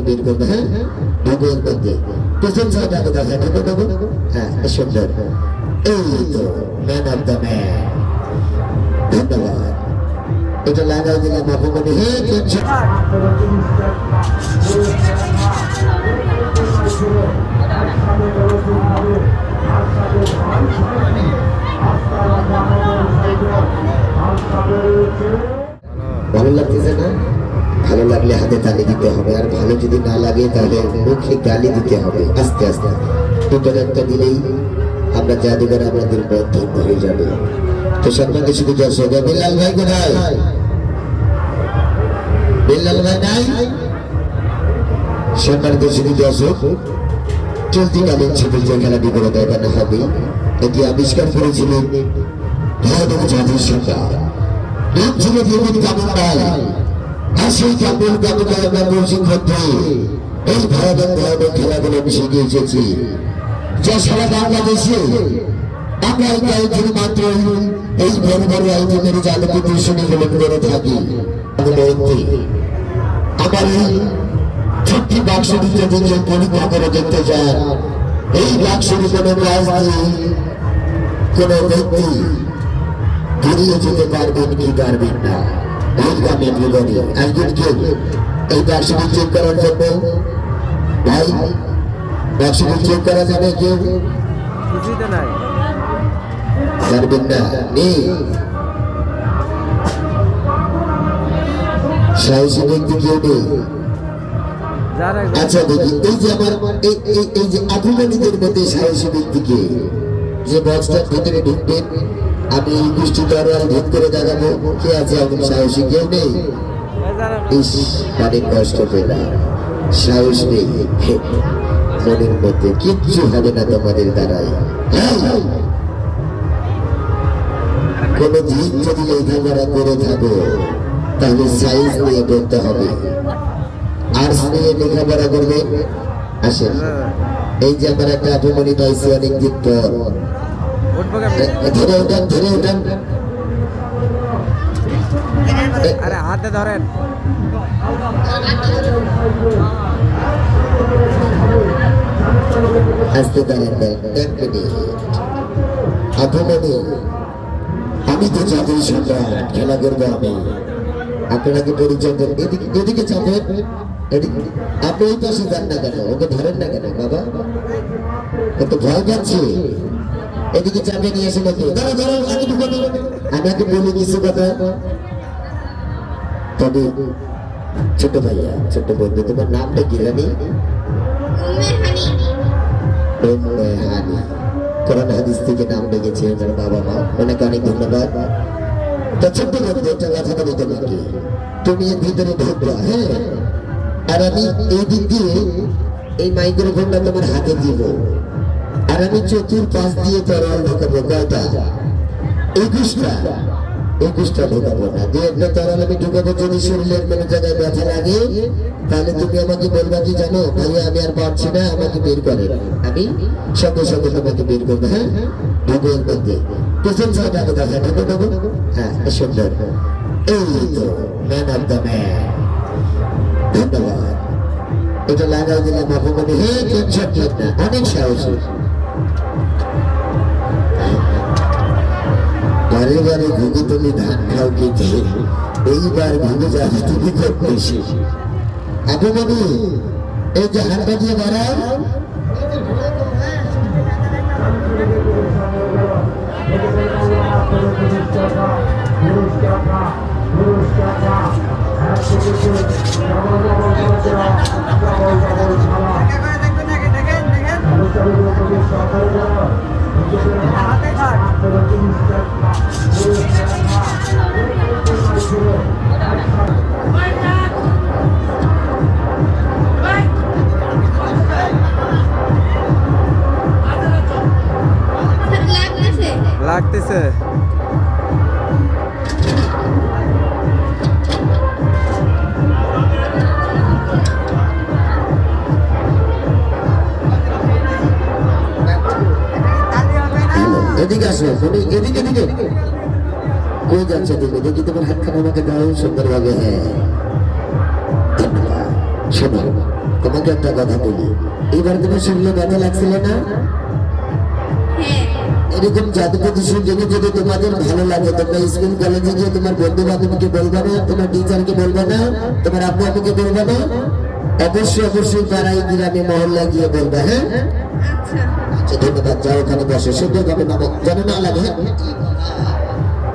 বের করবে। হ্যাঁ, ঢোকের মধ্যে পেছন সাইড আগে দেখা ঢোকে ঢোকে। হ্যাঁ, সুন্দর। এই তো ম্যান অফ দ্য ম্যান। ধন্যবাদ। এটা লাগাই দিলাম আপনাকে। হ্যাঁ, টেনশন ভালো লাগতেছে না? ভালো লাগলে হাতে তালি দিতে হবে, আর ভালো যদি না লাগে তাহলে মুখে গালি দিতে হবে। আস্তে আস্তে দুটো একটা দিলেই আমরা জাদুঘর আমাদের মন ধন্য হয়ে যাবে। তো সম্মানিত শুধু দর্শক, বিল্লাল ভাই কোথায়? বিল্লাল ভাই নাই? সম্মানিত শুধু দর্শক, চলতিকালীন ছবির যে খেলাটি করে দেখানো হবে এটি আবিষ্কার করেছিলেন ভারতের জাতীয় সরকার। নাম ছিল বিপিন কামুনলাল। আর সেই কামুন কামুনলাল আমরা প্রশিক্ষণ এই ভয়াবহ খেলাগুলো আমি শিখে এসেছি, যা সারা বাংলাদেশে আমরা এই কয়েকজন মাত্র এই বড় বড় আয়োজনের জাদু প্রদর্শনী গুলো করে থাকি। আমার এই ছোট্ট বাক্সটিতে যদি পরীক্ষা করে দেখতে চান, এই বাক্সটি কোনো কাজ নেই, কোনো ব্যক্তি ঘুরিয়ে যেতে পারবেন কি পারবেন না। এই গ্রামের জীবনে একজন কেউ এই বাক্সটি চেক করার জন্য, ভাই বাক্সটি চেক করা যাবে কেউ? পারবেন না, নেই। সাহসী ব্যক্তি কেউ নেই। আচ্ছা দেখি, এই যে আমার এই যে অভিমানীদের মধ্যে সাহসী ব্যক্তিকে যে বক্সটার ভিতরে ঢুকবেন, আমি এই গোষ্ঠী দরওয়াল ভেদ করে দেখাবো কে আছে এমন সাহসী কেউ নেই? ইস, অনেক কষ্ট পেলাম, সাহস নেই মনের মধ্যে। কিচ্ছু হবে না তোমাদের দ্বারাই। কোন দিন যদি লেখাপড়া করে থাকো তাহলে সাইন্স নিয়ে করতে হবে, আর্টস নিয়ে লেখাপড়া করবে। আসেন, এই যে আমার একটা অভিমানী পাইছি অনেকদিন পর। ধরে উঠান, ধরে উঠান, হাতে ধরেন। আসতে দাঁড়ান, এক মিনিট। অভিমানী, আমি তো জাতীয় সম্রাট, খেলা করবো আমি। আপনাকে পরিচয় দেন। এদিকে চাপেন, আপনি ওই পাশে যান না কেন? ওকে ধরেন না কেন বাবা? কত ভয় পাচ্ছে। এদিকে চাপে নিয়ে এসে নাকি আমাকে বলে কিছু কথা। তবে ছোট ভাইয়া, ছোট বন্ধু, তোমার নামটা কি জানি? হানি। কোরআন হাদিস থেকে নাম ডেকেছে আমার বাবা মা, ওনাকে অনেক ধন্যবাদ। তা ছোট্ট বন্ধু, একটা কথা বলি তোমাকে, তুমি এর ভিতরে ঢুকবা। হ্যাঁ, আর আমি এই দিক দিয়ে এই মাইক্রোফোনটা তোমার হাতে দিব, আর আমি চতুর্পাশ দিয়ে তরল ঢোকাবো। কয়টা? 21টা ঢোকাবো না, দু একটা তরল আমি ঢুকাবো। যদি শরীরের কোনো জায়গায় ব্যথা লাগে তাহলে তুমি আমাকে বলবা কি জানো, ভাইয়া আমি আর পারছি না, আমাকে বের করে। আমি সঙ্গে সঙ্গে তোমাকে বের করবো। হ্যাঁ, ঢোকের মধ্যে পেছন সাইড আগে দেখা ঢোকে ঢোকে। হ্যাঁ, সুন্দর। এই তো ম্যান অফ দ্য ম্যান। ধন্যবাদ। এটা লাগাই দিলাম আপনাকে। হ্যাঁ, টেনশন নেন না, অনেক সাহসী। বারে বারে ঘুঘু তুমি ধান খাও কেটে, এইবার ঘুঘু যাবে তুমি করতেছি। আপনাকে এই যে হাতটা দিয়ে বাড়াও, লাগতেছে। এদিকে আসো, তুমি এদিকে এদিকে কই যাচ্ছে? তুমি দেখি তোমার হাতখানা আমাকে দাও সুন্দরভাবে। হ্যাঁ, ধন্যবাদ। শোনো, তোমাকে একটা কথা বলি, এবার তোমার শরীরে ব্যথা লাগছিল না? হ্যাঁ এরকম জাদু প্রদর্শন যদি যদি তোমাদের ভালো লাগে, তোমরা স্কুল কলেজে গিয়ে তোমার বন্ধু বান্ধবকে বলবে না, তোমার টিচারকে বলবে না, তোমার আব্বু আব্বুকে বলবে না? অবশ্যই অবশ্যই পাড়ায় গ্রামে মহল্লা গিয়ে বলবে। হ্যাঁ আচ্ছা আচ্ছা ধন্যবাদ। যাও ওখানে বসে সুন্দরভাবে নামো, যেন না লাগে।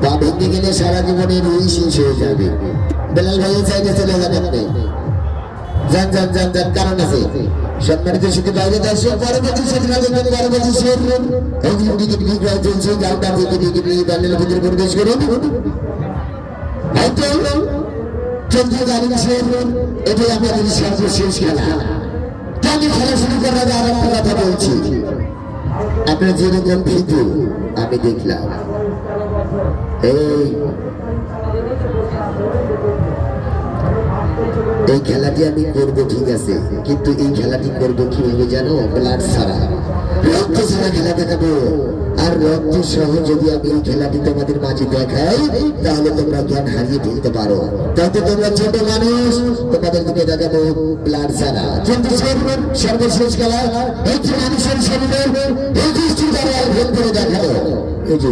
পা ভেঙে গেলে সারা জীবনে রুই শেষ হয়ে যাবে। বেলাল ভাই চাইলে চলে যাবেন না। যান যান যান যান, কারণ আছে। সম্মানিত শুধু বাইরে আসে পরবর্তী সেদিন দেখবেন পরবর্তী শের অগ্রিম টিকিট বিক্রয় চলছে। গাউটা থেকে টিকিট নিয়ে প্যান্ডেলের ভিতরে প্রবেশ করুন। হয়তো চলছে গাড়ির শের, এটাই আমাদের সর্বশেষ খেলা। আমি খেলা শুরু করার আগে আর একটা কথা বলছি, আপনার যেরকম ভীতু আমি দেখলাম, এই খেলাটি আমি করবো ঠিক আছে, কিন্তু এই খেলাটি করবো কিভাবে জানো? ব্লাড ছাড়া, রক্ত ছাড়া খেলা দেখাবো। আর রক্ত সহ যদি আমি এই খেলাটি তোমাদের মাঝে দেখাই, তাহলে তোমরা জ্ঞান হারিয়ে ফেলতে পারো। তাতে তোমরা ছোট মানুষ, তোমাদের দিকে দেখাবো ব্লাড ছাড়া। কিন্তু সর্বশেষ খেলা হচ্ছে মানুষের শরীরে এই দৃষ্টি দ্বারা ভেদ করে দেখাবো। এই যে